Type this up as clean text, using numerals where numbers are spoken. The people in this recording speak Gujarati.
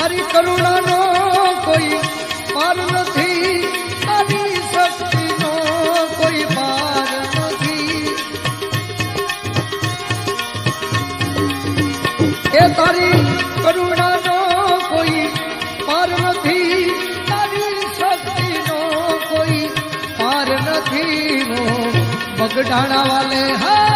તારી કરુણાનો કોઈ પાર નથી, તારી શક્તિનો કોઈ પાર નથી. એ તારી કરુણાનો કોઈ પાર નથી, તારી શક્તિનો કોઈ પાર નથી. બગડાણા વાલે હા